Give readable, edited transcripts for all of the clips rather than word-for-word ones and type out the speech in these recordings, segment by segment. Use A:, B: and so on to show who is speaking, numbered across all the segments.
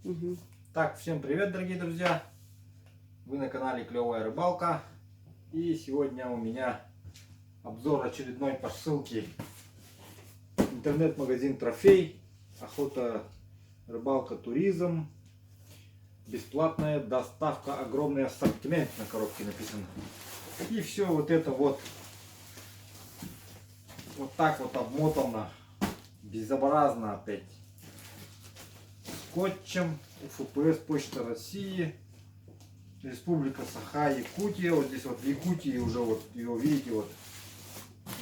A: Угу.
B: Так, всем привет, дорогие друзья! Вы на канале Клевая Рыбалка. И сегодня у меня обзор очередной посылки. Интернет-магазин Трофей. Охота, рыбалка, туризм. Бесплатная доставка, огромный ассортимент на коробке написано. И все вот это вот так вот обмотано. Безобразно опять. Скотчем. УФПС, Почта России, Республика Саха, Якутия. Вот здесь вот в Якутии уже вот его видите, вот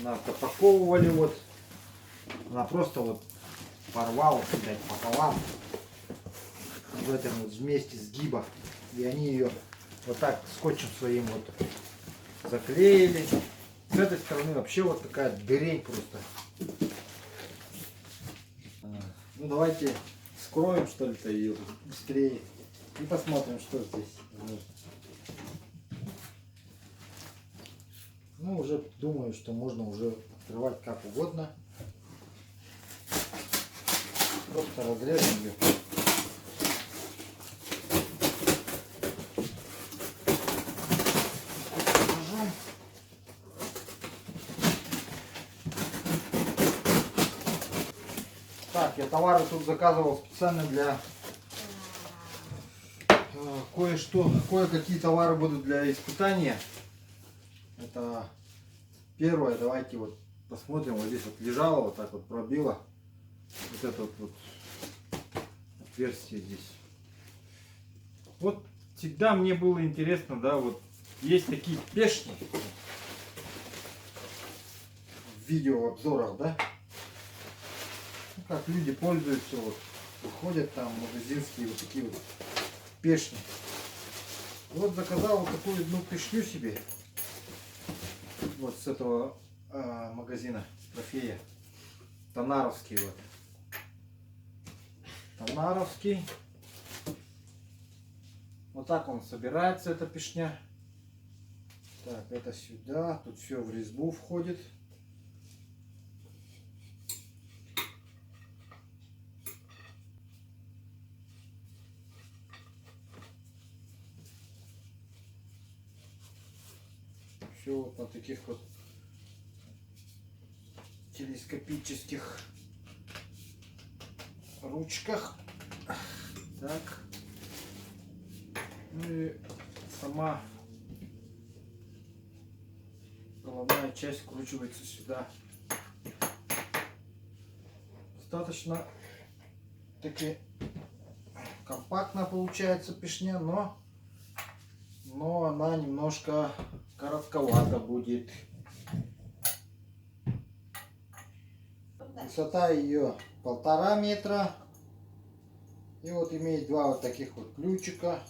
B: нас запаковывали, вот она просто вот порвалась, блядь, пополам в этом вот вместе сгиба, и они ее вот так скотчем своим вот заклеили. С этой стороны вообще вот такая дырень просто. Ну давайте скроем, что ли-то, ее быстрее и посмотрим, что здесь. Ну, уже думаю, что можно уже открывать как угодно. Просто разрежем ее. Так, я товары тут заказывал специально для кое-какие товары будут для испытания. Это первое, давайте вот посмотрим, вот здесь вот лежало, вот так вот пробило вот это вот отверстие здесь. Вот всегда мне было интересно, да, вот есть такие пешни в видеообзорах, да, как люди пользуются, вот выходят там магазинские вот такие вот пешни. Вот заказал вот такую одну пешню себе, вот с этого магазина Трофея, Танаровский, вот Танаровский. Вот так он собирается, эта пешня. Так, это сюда, тут все в резьбу входит. Все вот на таких вот телескопических ручках. Так. Ну и сама головная часть вкручивается сюда. Достаточно таки компактно получается пешня, но она немножко коротковато будет. Высота ее 1,5 метра. И вот имеет два вот таких вот ключика.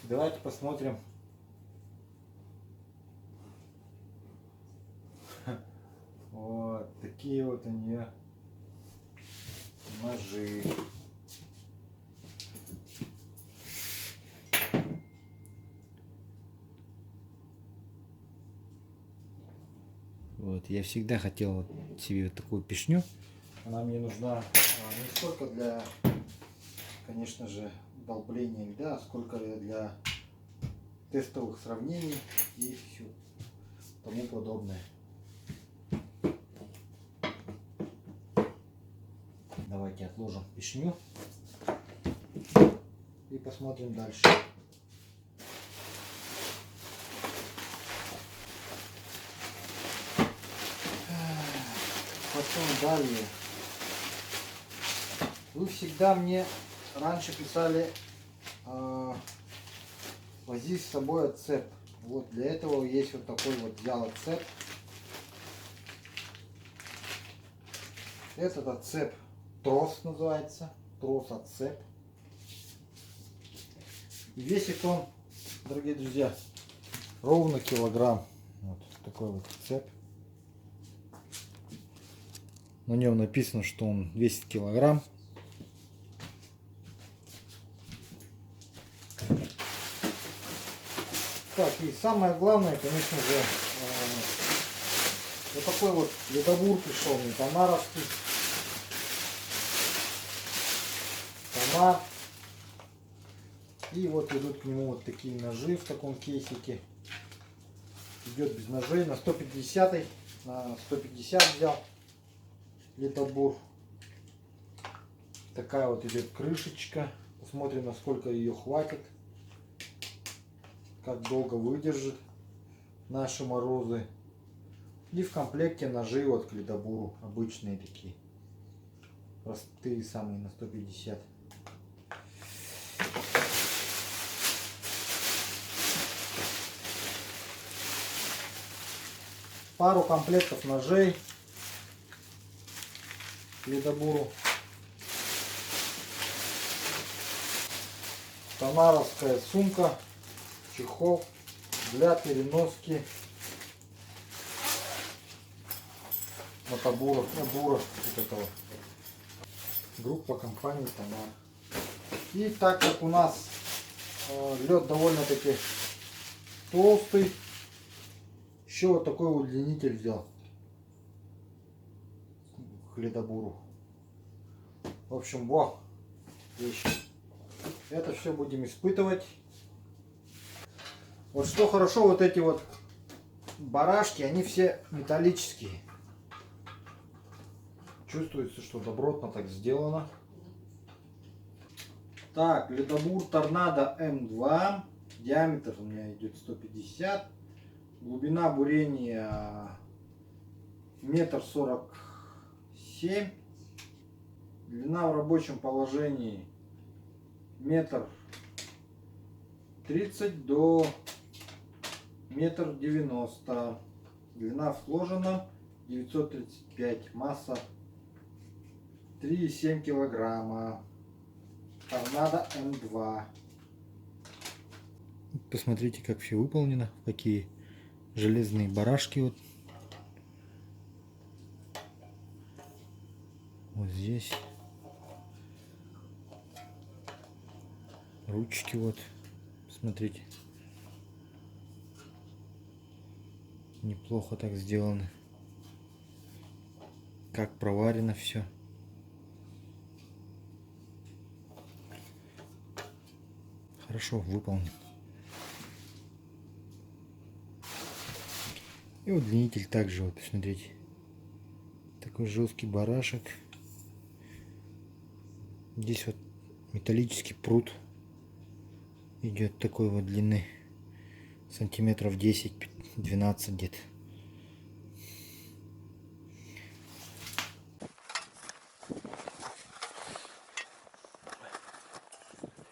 B: Давайте посмотрим. Вот такие вот у нее ножи. Вот, я всегда хотел себе вот такую пешню. Она мне нужна не столько для, конечно же, долбления льда, сколько для тестовых сравнений и все тому подобное. Давайте отложим пешню и посмотрим дальше. Потом далее. Вы всегда мне раньше писали, вози с собой отцеп. Вот для этого есть вот такой вот взял отцеп. Этот отцеп трос называется. Трос отцеп. И весит он, дорогие друзья, ровно килограмм. Вот такой вот отцеп. На нем написано, что он весит килограмм. Так, и самое главное, конечно же, вот такой вот ледобур пришел мне, Танаровский. Тонар. И вот идут к нему вот такие ножи в таком кейсике. Идет без ножей на 150, на 150 взял литобур. Такая вот идет крышечка. Посмотрим, насколько ее хватит, как долго выдержит наши морозы. И в комплекте ножи вот к литобуру, обычные такие, простые самые, на 150. Пару комплектов ножей к литобуру. Тонаровская сумка, чехол для переноски мотобура, бура вот этого. Группа компании Тонар. И так как у нас лед довольно-таки толстый, еще вот такой удлинитель взял к ледобуру. В общем, во, вещи. Это все будем испытывать. Вот что хорошо, вот эти вот барашки, они все металлические. Чувствуется, что добротно так сделано. Так, ледобур Торнадо М2. Диаметр у меня идет 150. Глубина бурения 1,47 м. Длина в рабочем положении 1,30 до 1,90 м. Длина в сложенном 935. Масса 3,7 килограмма. Торнадо М2.
A: Посмотрите, как все выполнено. Какие железные барашки. Вот здесь. Ручки вот. Смотрите. Неплохо так сделано. Как проварено все. Хорошо выполнен. И удлинитель также, вот посмотрите. Такой жесткий барашек. Здесь вот металлический прут идет такой вот длины. Сантиметров 10-12 где-то.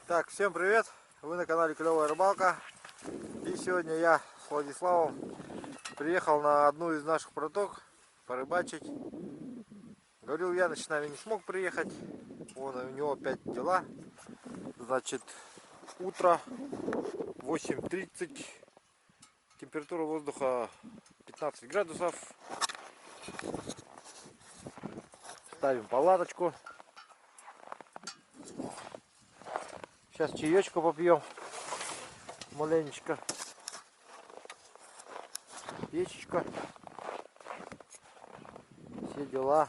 B: Так, всем привет! Вы на канале Клевая Рыбалка. И сегодня я с Владиславом приехал на одну из наших проток порыбачить. Говорил, я с нами не смог приехать. Вон у него опять дела. Значит, утро 8:30. Температура воздуха 15 градусов. Ставим палаточку. Сейчас чаечку попьем маленечко. Печечка. Все дела.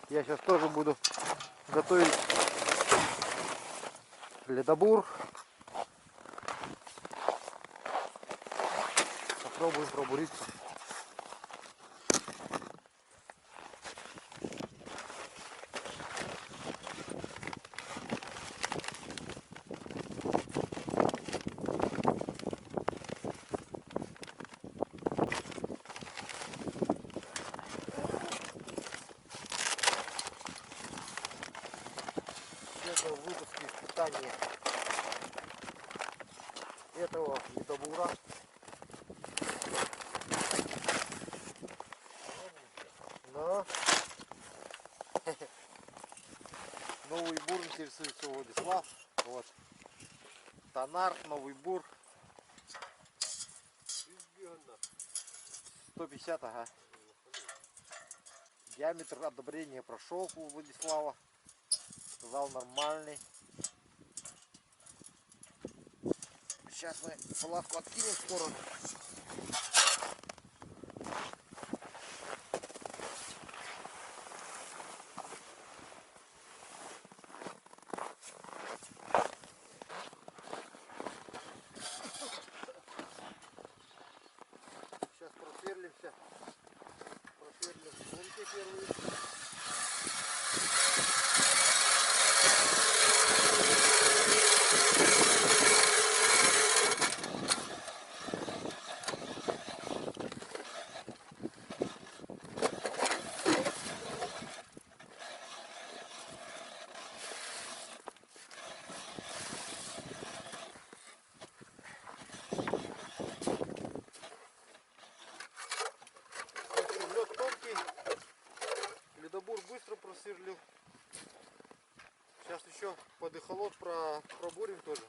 B: Я сейчас тоже буду готовить ледобур. Попробуем пробуриться. В выпуске испытания этого ледобура. Но новый бур интересуется Владислав. Вот. Тонар, новый бур. 150, ага. Диаметр одобрения прошел у Владислава. Сказал нормальный. Сейчас мы палатку откинем в сторону. Сейчас просверлим дырки первые. Лед тонкий, ледобур быстро просверлил. Сейчас еще под эхолот пробурим тоже.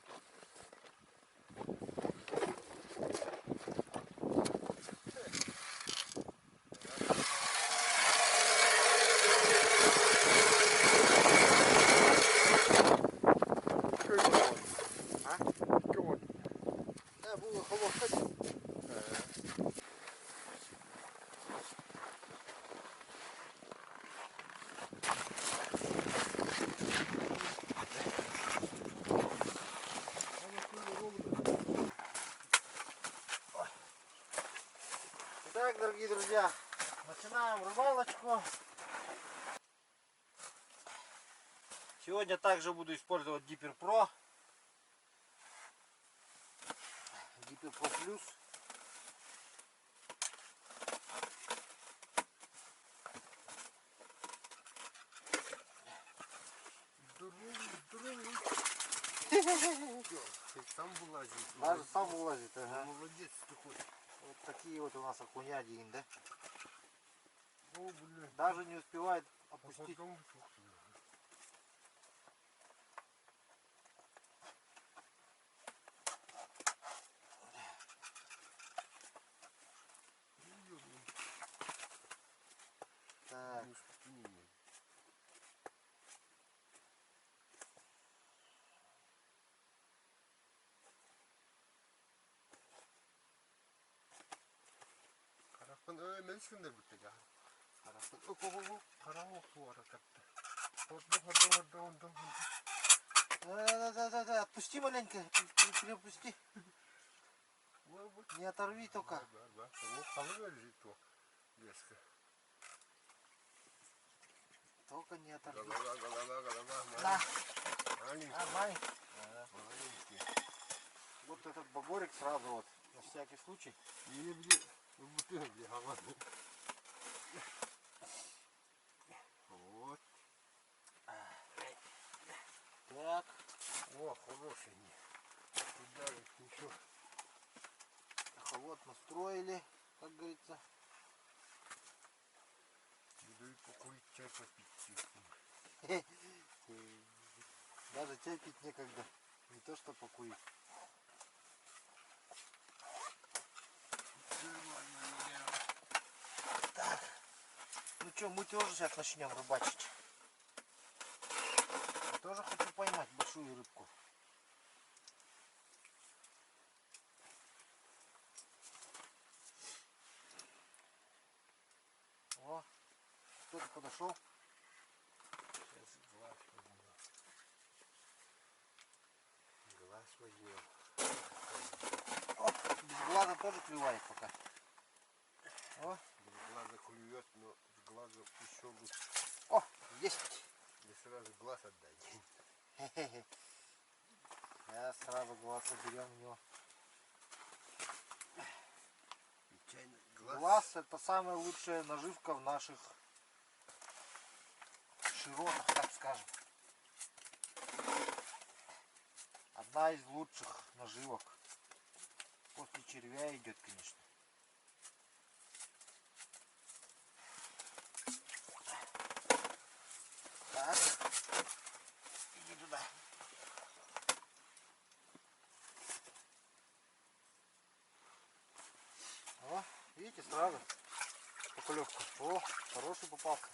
B: Да, был эхолот, кстати. Итак, дорогие друзья, начинаем рыбалочку. Сегодня также буду использовать Dipper Pro. Dipper Pro Plus.
C: Сам вылазит.
B: Даже сам вылазит, ага.
C: Молодец такой.
B: Вот такие вот у нас окуня один, да?
C: О, блин.
B: Даже не успевает
C: А
B: опустить.
C: потом...
B: Так,
C: мен ешқандай бүттік қарауық суара кәтті.
B: да, отпусти маленько, перепусти. Не оторви только. Только не оторви. Да. Маленький. Вот этот багорик сразу вот, на всякий случай.
C: Вот.
B: Так.
C: О, хороший. Туда еще.
B: Вот настроили, как говорится.
C: Буду и покурить, чай попить.
B: Даже чай пить некогда. Не то что покурить. Так. Ну что, мы тоже сейчас начнем рыбачить. Я тоже хочу поймать большую рыбку. О, кто-то подошел.
C: Сейчас глаз возьмем. Глаз возьмем.
B: О, без глаза тоже клевает пока. О,
C: Без глаза клюет, но с глаза еще лучше.
B: о, есть.
C: Не сразу глаз отдать.
B: Я сразу глаз уберем у него. Глаз это самая лучшая наживка в наших широтах, так скажем. Одна из лучших наживок. После червя идет, конечно. Так. Иди туда. О, видите, сразу поклевка. О, хороший попался.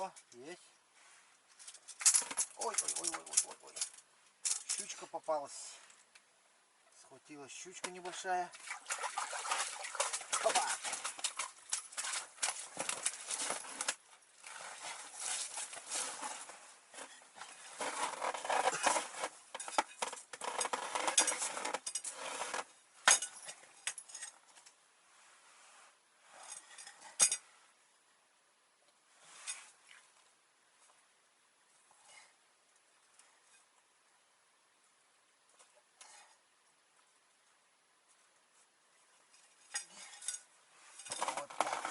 B: О, есть. Ой, ой, ой, ой, ой, ой, ой. Щучка попалась. Схватилась щучка небольшая. Опа! Вот так.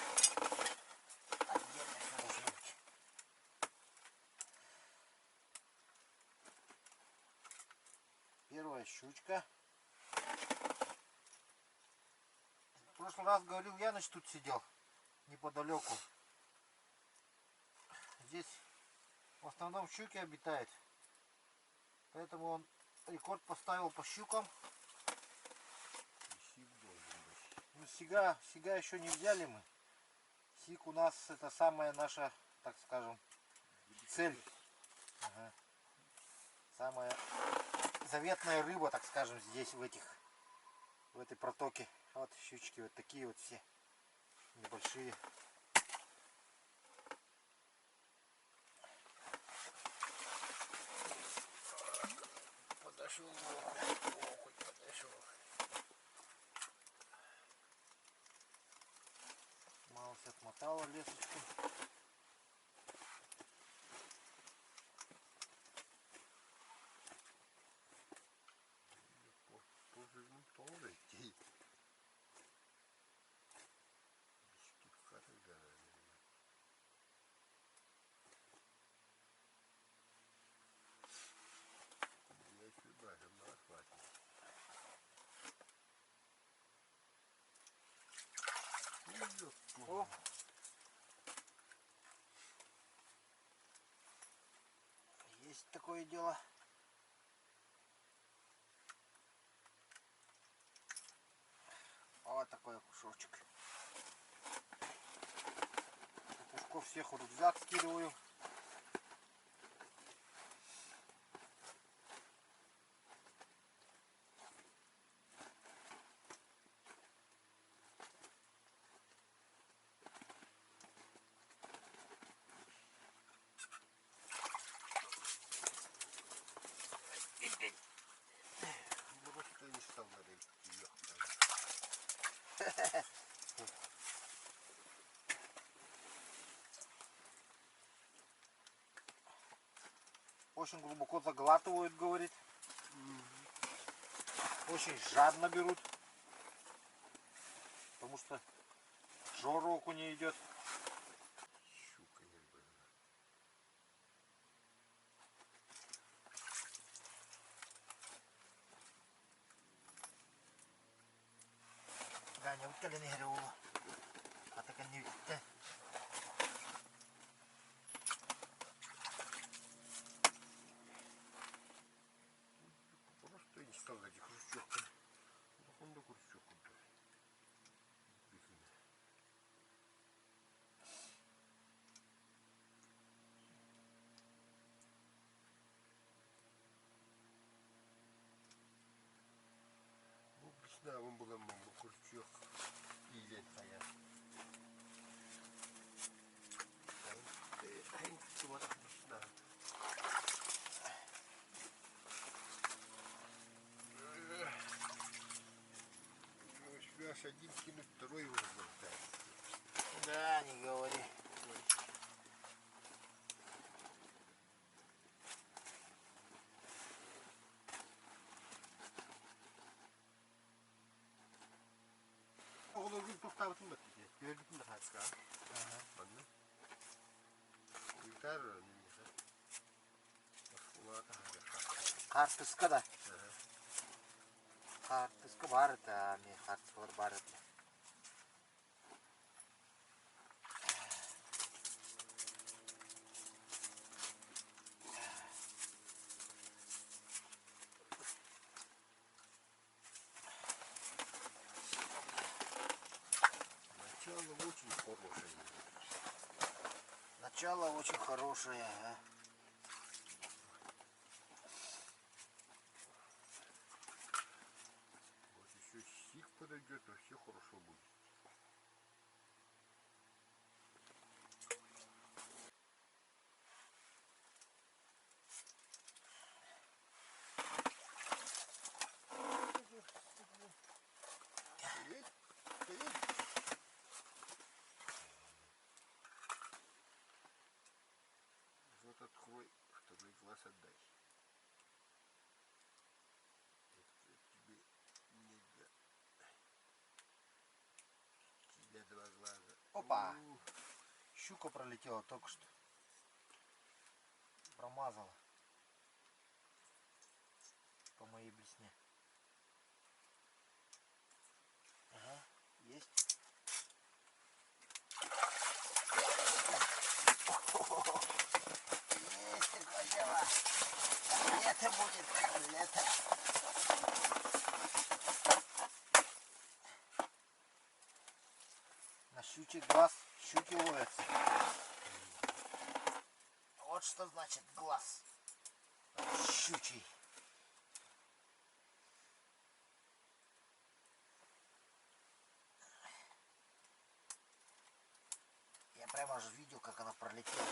B: Отдельно всё должно быть. Первая щучка. В прошлый раз говорил, Яныч тут сидел неподалеку. Здесь в основном щуки обитают. Поэтому он рекорд поставил по щукам. Ну, сига еще не взяли мы. Сиг у нас это самая наша, так скажем, цель. Ага. Самая заветная рыба, так скажем, здесь в этой протоке. Вот щучки вот такие вот все небольшие. Подошел окунь, подошел. Малость отмотала лесочку. О! Есть такое дело. Вот такой кусочек. Кусков всех в рюкзак скидываю. Очень глубоко заглатывают, говорит. Очень жадно берут. Потому что жора окуня идет. Да, не вот не греву. А так не видите.
C: Просто не стал эти хрущевки. Он до хрущевку. Да, он был хрущев. И день стоял. Вот, да. Аж один кинуть, второй его размотает.
B: Да, не говори.
C: Onu bir поставити на тебе. Тебе bir de haska. Anne. Yeter mi?
B: Картыска да. Картыска бар это, мен картыскалар бар это.
C: Начало очень хорошее.
A: Начало очень хорошее. А?
C: Вот еще сик подойдет, вообще хорошо будет. Стоять, стоять. Вот открой, второй глаз отдай. Это тебе нельзя. Тебе два глаза.
A: Опа! Щука пролетела только что. Промазала. По моей блесне. Ага, есть. Есть такое дело. Лето будет, лето. На щучий глаз щуки ловятся. Вот что значит глаз щучий. Я прямо аж видел, как она пролетела.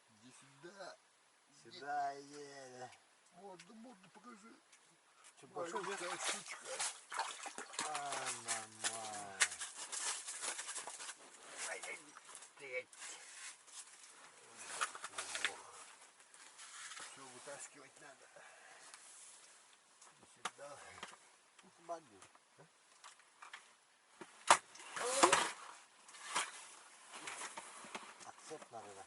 C: Иди сюда.
A: Сюда едет.
C: Морду покажи.
A: Что, большой вес?
C: Маленькая штучка.
A: Нормально.
C: Все вытаскивать надо. И сюда.
A: Баду. Отцеп надо, да.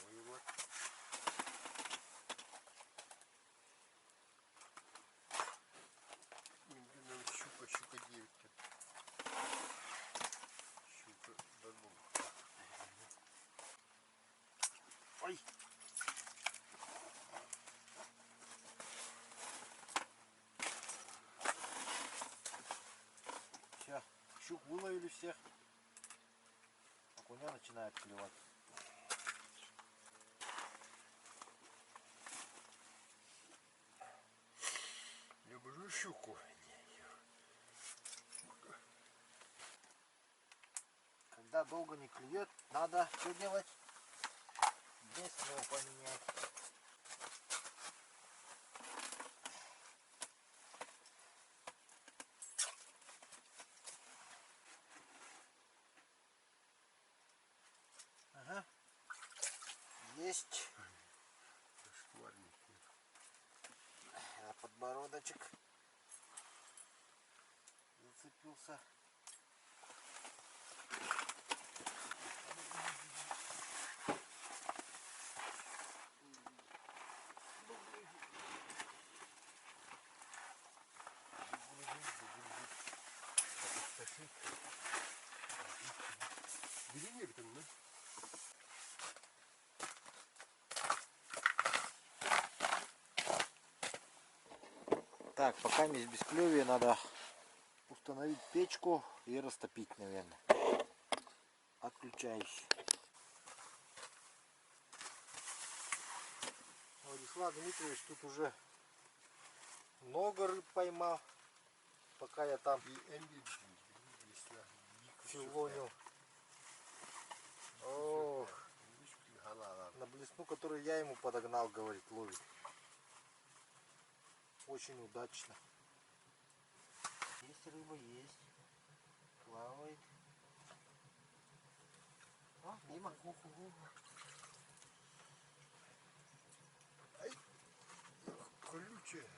C: Ой, вот. Щука 9. Щука додому.
A: Ой. Все, щук выловили всех. Окуня начинает клевать.
C: Люблю щуку.
A: Когда долго не клюет, надо что делать? Весло поменять. Ага. Есть. А подбородочек зацепился.
C: Бери некоторым, да?
A: Так, пока есть бесклевие, надо установить печку и растопить, наверное. Отключаюсь. Владислав Дмитриевич тут уже много рыб поймал, пока я там филонил. Ох, на блесну, которую я ему подогнал, говорит, ловит. Очень удачно. Есть рыба, есть. Плавает. А, мимо.
C: Колючая.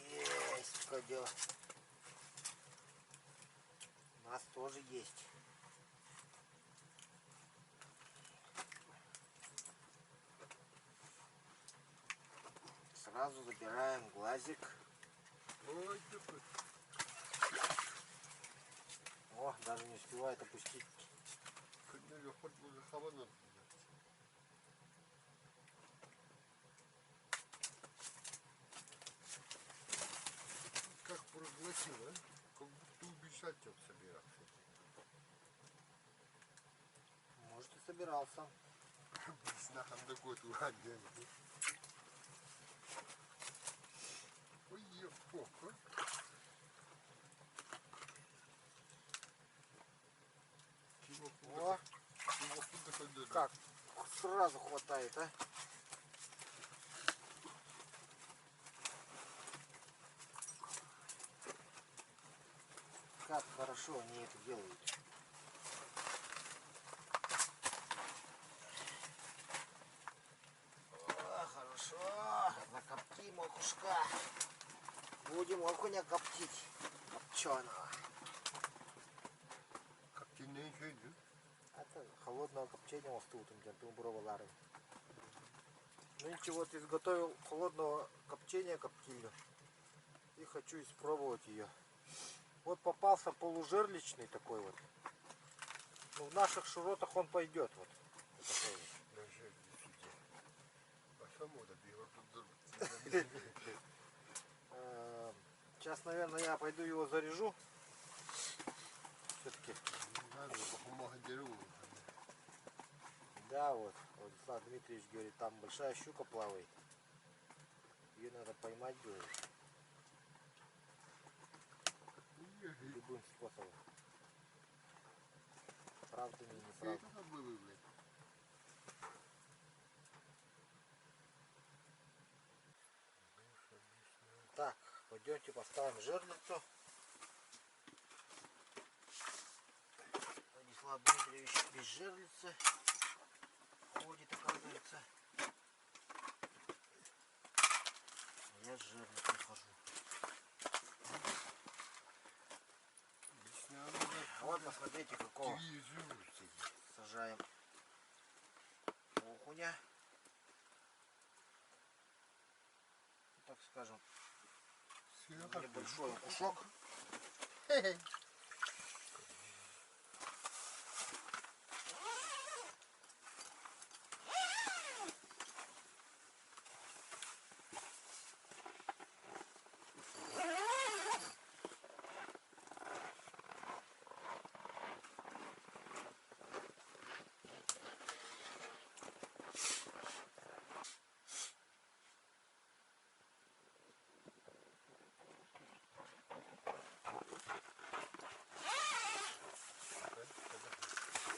A: Есть, дело. У нас тоже есть. Сразу забираем глазик.
C: Ой, какой.
A: О, даже не успевает опустить.
C: 근데 хоть уже хавана. Как проглотил, а? Как будто убежать от собирался.
A: Может, и собирался.
C: Снахом такой угоден. Ой, ёпка.
A: О, как сразу хватает, а? Как хорошо они это делают. О, хорошо. Закоптим окушка. Будем окуня коптить. Копченого.
C: Как ты не идешь?
A: Это холодного копчения остутым, температуры. Ну ничего, вот изготовил холодного копчения коптильню. И хочу испробовать ее. Вот попался полужерличный такой вот. Ну, в наших широтах он пойдет. Вот. Вот такой вот. Сейчас, наверное, я пойду его заряжу. Все-таки. Да, вот. Владислав Дмитриевич говорит, там большая щука плавает. Ее надо поймать будет. Любым способом. Правда не неправда. Так, пойдемте поставим жерлицу. Владислав Дмитриевич без жерлицы ходит, оказывается. Я с жерлицей хожу. Вот посмотрите, какого сажаем окуня. Так скажем, небольшой окушок.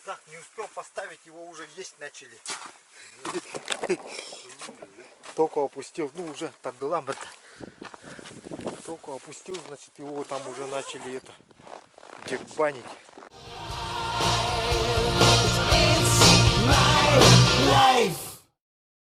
A: Так, не успел поставить, его уже есть начали. Только опустил, ну уже так была бы-то. Только опустил, значит его там уже начали это дербанить.